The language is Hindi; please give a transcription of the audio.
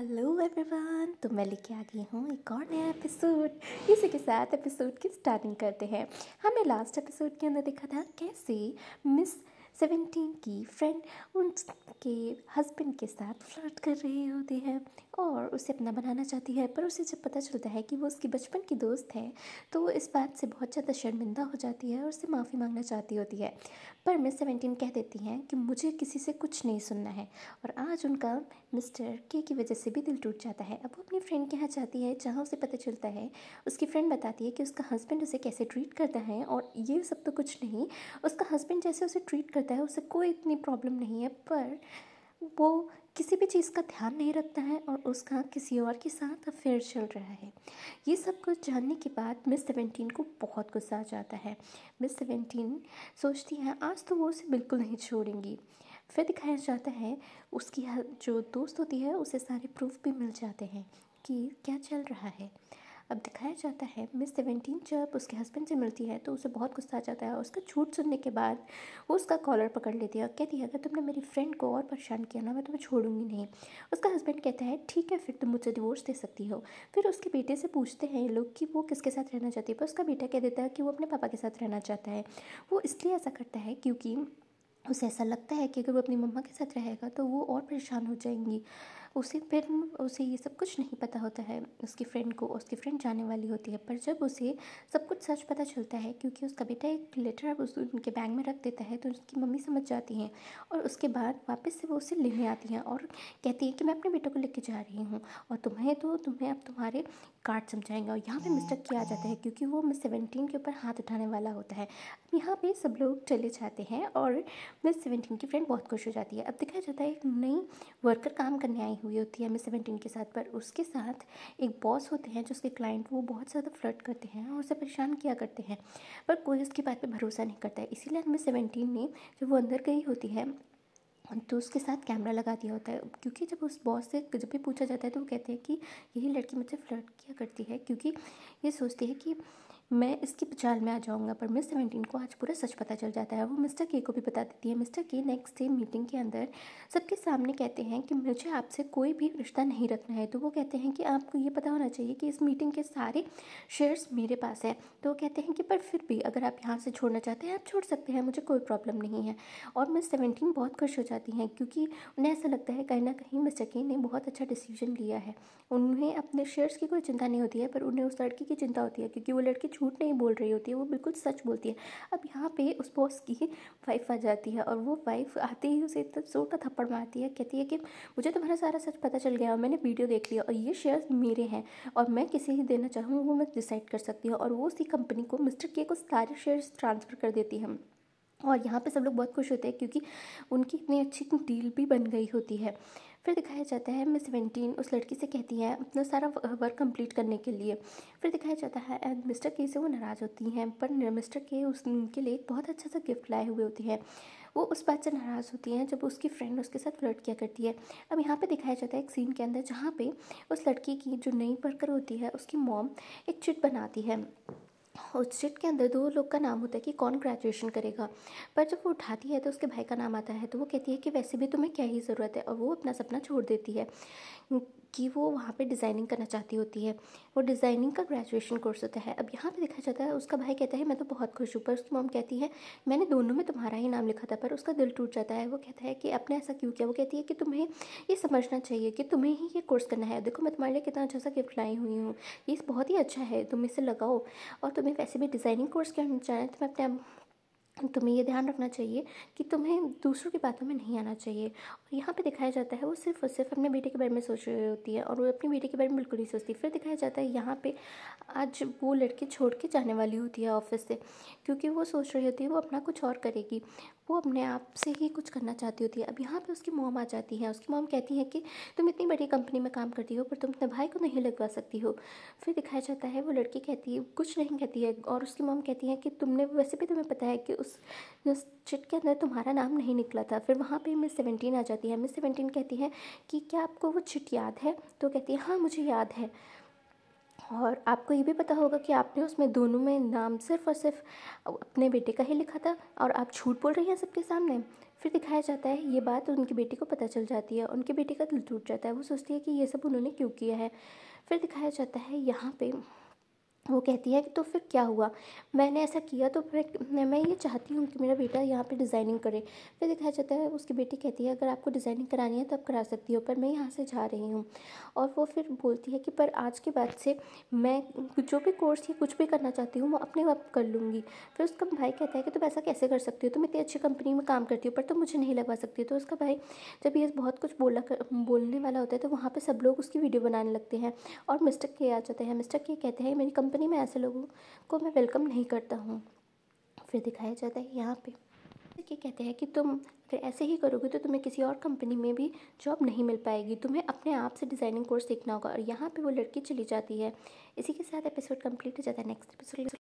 हेलो एवरीवन, तो मैं लेके आ गई हूँ एक और नया एपिसोड। इसी के साथ एपिसोड की स्टार्टिंग करते हैं। हमने लास्ट एपिसोड के अंदर देखा था कैसे मिस 17 की फ्रेंड उनके हस्बैंड के साथ फ्लर्ट कर रही होती है और उसे अपना बनाना चाहती है, पर उसे जब पता चलता है कि वो उसकी बचपन की दोस्त है तो वो इस बात से बहुत ज़्यादा शर्मिंदा हो जाती है और उससे माफ़ी मांगना चाहती होती है। पर मिस 17 कह देती हैं कि मुझे किसी से कुछ नहीं सुनना है और आज उनका मिस्टर के की वजह से भी दिल टूट जाता है। अब वो अपनी फ्रेंड के यहाँ जाती है जहाँ उसे पता चलता है, उसकी फ्रेंड बताती है कि उसका हस्बैंड उसे कैसे ट्रीट करता है और ये सब तो कुछ नहीं, उसका हस्बैंड जैसे उसे ट्रीट करता है उसे कोई इतनी प्रॉब्लम नहीं है, पर वो किसी भी चीज़ का ध्यान नहीं रखता है और उसका किसी और के साथ अफेयर चल रहा है। ये सब कुछ जानने के बाद मिस 17 को बहुत गुस्सा आ जाता है। मिस 17 सोचती है आज तो वो उसे बिल्कुल नहीं छोड़ेंगी। फिर दिखाया जाता है उसकी जो दोस्त होती है उसे सारे प्रूफ भी मिल जाते हैं कि क्या चल रहा है। अब दिखाया जाता है मिस 17 जब उसके हस्बैंड से मिलती है तो उसे बहुत गुस्सा आ जाता है और उसका झूठ सुनने के बाद वो उसका कॉलर पकड़ लेती है और कहती है अगर तुमने मेरी फ्रेंड को और परेशान किया ना मैं तुम्हें छोड़ूंगी नहीं। उसका हस्बैंड कहता है ठीक है फिर तुम मुझे डिवोर्स दे सकती हो। फिर उसके बेटे से पूछते हैं ये लोग कि वो किसके साथ रहना चाहती है, पर उसका बेटा कह देता है कि वो अपने पापा के साथ रहना चाहता है। वो इसलिए ऐसा करता है क्योंकि उसे ऐसा लगता है कि अगर वो अपनी मम्मा के साथ रहेगा तो वो और परेशान हो जाएंगी। उसे ये सब कुछ नहीं पता होता है। उसकी फ्रेंड जाने वाली होती है, पर जब उसे सब कुछ सच पता चलता है क्योंकि उसका बेटा एक लेटर उनके बैग में रख देता है तो उसकी मम्मी समझ जाती हैं और उसके बाद वापस से वो उसे लेने आती हैं और कहती है कि मैं अपने बेटे को लेके जा रही हूँ और तुम्हें अब तुम्हारे कार्ड समझाएंगे। और यहाँ पे मिस्टर के आ जाता है क्योंकि वो मिस 17 के ऊपर हाथ उठाने वाला होता है। अब यहाँ पे सब लोग चले जाते हैं और मिस 17 की फ्रेंड बहुत खुश हो जाती है। अब दिखाया जाता है एक नई वर्कर काम करने आई हुई होती है मिस 17 के साथ, पर उसके साथ एक बॉस होते हैं जो उसके क्लाइंट वो बहुत ज़्यादा फ्लर्ट करते हैं और उसे परेशान किया करते हैं, पर कोई उसकी बात पे भरोसा नहीं करता है। इसीलिए मिस 17 ने जब वो अंदर गई होती है तो उसके साथ कैमरा लगा दिया होता है, क्योंकि जब उस बॉस से जब भी पूछा जाता है तो वो कहते हैं कि यही लड़की मुझसे फ्लर्ट किया करती है क्योंकि ये सोचती है कि मैं इसकी चाल में आ जाऊंगा। पर मिस 17 को आज पूरा सच पता चल जाता है। वो मिस्टर के को भी बता देती है। मिस्टर के नेक्स्ट डे मीटिंग के अंदर सबके सामने कहते हैं कि मुझे आपसे कोई भी रिश्ता नहीं रखना है। तो वो कहते हैं कि आपको ये पता होना चाहिए कि इस मीटिंग के सारे शेयर्स मेरे पास है। तो वो कहते हैं कि पर फिर भी अगर आप यहाँ से छोड़ना चाहते हैं आप छोड़ सकते हैं, मुझे कोई प्रॉब्लम नहीं है। और मिस 17 बहुत खुश हो जाती हैं क्योंकि उन्हें ऐसा लगता है कहीं ना कहीं मिस्टर के ने बहुत अच्छा डिसीजन लिया है। उन्हें अपने शेयर्स की कोई चिंता नहीं होती है, पर उन्हें उस लड़की की चिंता होती है क्योंकि वो लड़की झूठ नहीं बोल रही होती है, वो बिल्कुल सच बोलती है। अब यहाँ पे उस बॉस की वाइफ आ जाती है और वो वाइफ आते ही उसे इतना जोर का थप्पड़ मारती है। कहती है कि मुझे तुम्हारा सारा सच पता चल गया और मैंने वीडियो देख लिया और ये शेयर्स मेरे हैं और मैं किसे ही देना चाहूँ वो मैं डिसाइड कर सकती हूँ। और वो उसी कंपनी को मिस्टर के को सारे शेयर्स ट्रांसफ़र कर देती है। और यहाँ पे सब लोग बहुत खुश होते हैं क्योंकि उनकी इतनी अच्छी डील भी बन गई होती है। फिर दिखाया जाता है मिस 17 उस लड़की से कहती है अपना सारा वर्क कंप्लीट करने के लिए। फिर दिखाया जाता है एंड मिस्टर के से वो नाराज़ होती हैं, पर मिस्टर के उनके लिए एक बहुत अच्छा सा गिफ्ट लाए हुए होती है। वो उस बात से नाराज़ होती हैं जब उसकी फ्रेंड उसके साथ फ्लर्ट किया करती है। अब यहाँ पे दिखाया जाता है एक सीन के अंदर जहाँ पे उस लड़की की जो नई वर्कर होती है उसकी मॉम एक चिट बनाती है। उस चिट के अंदर दो लोग का नाम होता है कि कौन ग्रेजुएशन करेगा, पर जब वो उठाती है तो उसके भाई का नाम आता है। तो वो कहती है कि वैसे भी तुम्हें क्या ही ज़रूरत है, और वो अपना सपना छोड़ देती है कि वो वहाँ पे डिज़ाइनिंग करना चाहती होती है। वो डिज़ाइनिंग का ग्रेजुएशन कोर्स होता है। अब यहाँ पे देखा जाता है उसका भाई कहता है मैं तो बहुत खुश हूँ, पर उसकी मॉम कहती है मैंने दोनों में तुम्हारा ही नाम लिखा था। पर उसका दिल टूट जाता है। वो कहता है कि आपने ऐसा क्यों किया। वो कहती है कि तुम्हें ये समझना चाहिए कि तुम्हें ही ये कोर्स करना है। देखो मैं तुम्हारे लिए कितना अच्छा सा गिफ्ट लाई हुई हूँ, ये बहुत ही अच्छा है, तुम इसे लगाओ। और तुम्हें वैसे भी डिज़ाइनिंग कोर्स करना चाहें तो मैं अपने तुम्हें ये ध्यान रखना चाहिए कि तुम्हें दूसरों की बातों में नहीं आना चाहिए। और यहाँ पे दिखाया जाता है वो सिर्फ और सिर्फ अपने बेटे के बारे में सोच रही होती है और वो अपनी बेटे के बारे में बिल्कुल नहीं सोचती। फिर दिखाया जाता है यहाँ पे आज वो लड़की छोड़ के जाने वाली होती है ऑफिस से, क्योंकि वो सोच रही होती है वो अपना कुछ और करेगी, वो अपने आप से ही कुछ करना चाहती होती है। अब यहाँ पे उसकी मॉम आ जाती है। उसकी मॉम कहती है कि तुम इतनी बड़ी कंपनी में काम करती हो पर तुम अपने भाई को नहीं लगवा सकती हो। फिर दिखाया जाता है वो लड़की कहती है कुछ नहीं कहती है और उसकी मॉम कहती है कि तुमने वैसे भी तुम्हें पता है कि उस चिट के अंदर तुम्हारा नाम नहीं निकला था। फिर वहाँ पे मिस 17 आ जाती है। मिस 17 कहती है कि क्या आपको वो चिट याद है। तो कहती है हाँ मुझे याद है, और आपको ये भी पता होगा कि आपने उसमें दोनों में नाम सिर्फ़ और सिर्फ अपने बेटे का ही लिखा था और आप झूठ बोल रही हैं सबके सामने। फिर दिखाया जाता है ये बात उनकी बेटी को पता चल जाती है। उनकी बेटी का दिल टूट जाता है। वो सोचती है कि ये सब उन्होंने क्यों किया है। फिर दिखाया जाता है यहाँ पे वो कहती है कि तो फिर क्या हुआ, मैंने ऐसा किया तो फिर मैं ये चाहती हूँ कि मेरा बेटा यहाँ पे डिज़ाइनिंग करे। फिर दिखाया जाता है उसकी बेटी कहती है अगर आपको डिज़ाइनिंग करानी है तो आप करा सकती हो, पर मैं यहाँ से जा रही हूँ। और वो फिर बोलती है कि पर आज के बाद से मैं जो भी कोर्स या कुछ भी करना चाहती हूँ वो अपने आप कर लूँगी। फिर उसका भाई कहता है कि तुम ऐसा कैसे कर सकती हो, तुम इतनी अच्छी कंपनी में काम करती हो पर तुम मुझे नहीं लगवा सकती। तो उसका भाई जब ये बहुत कुछ बोलने वाला होता है तो वहाँ पर सब लोग उसकी वीडियो बनाने लगते हैं और मिस्टर के आ जाते हैं। मिस्टर के कहते हैं मेरी कंपनी में ऐसे लोगों को मैं वेलकम नहीं करता हूँ। फिर दिखाया जाता है यहाँ पे ये कहते हैं कि तुम अगर ऐसे ही करोगे तो तुम्हें किसी और कंपनी में भी जॉब नहीं मिल पाएगी, तुम्हें अपने आप से डिज़ाइनिंग कोर्स सीखना होगा। और यहाँ पे वो लड़की चली जाती है। इसी के साथ एपिसोड कंप्लीट हो जाता है। Next episode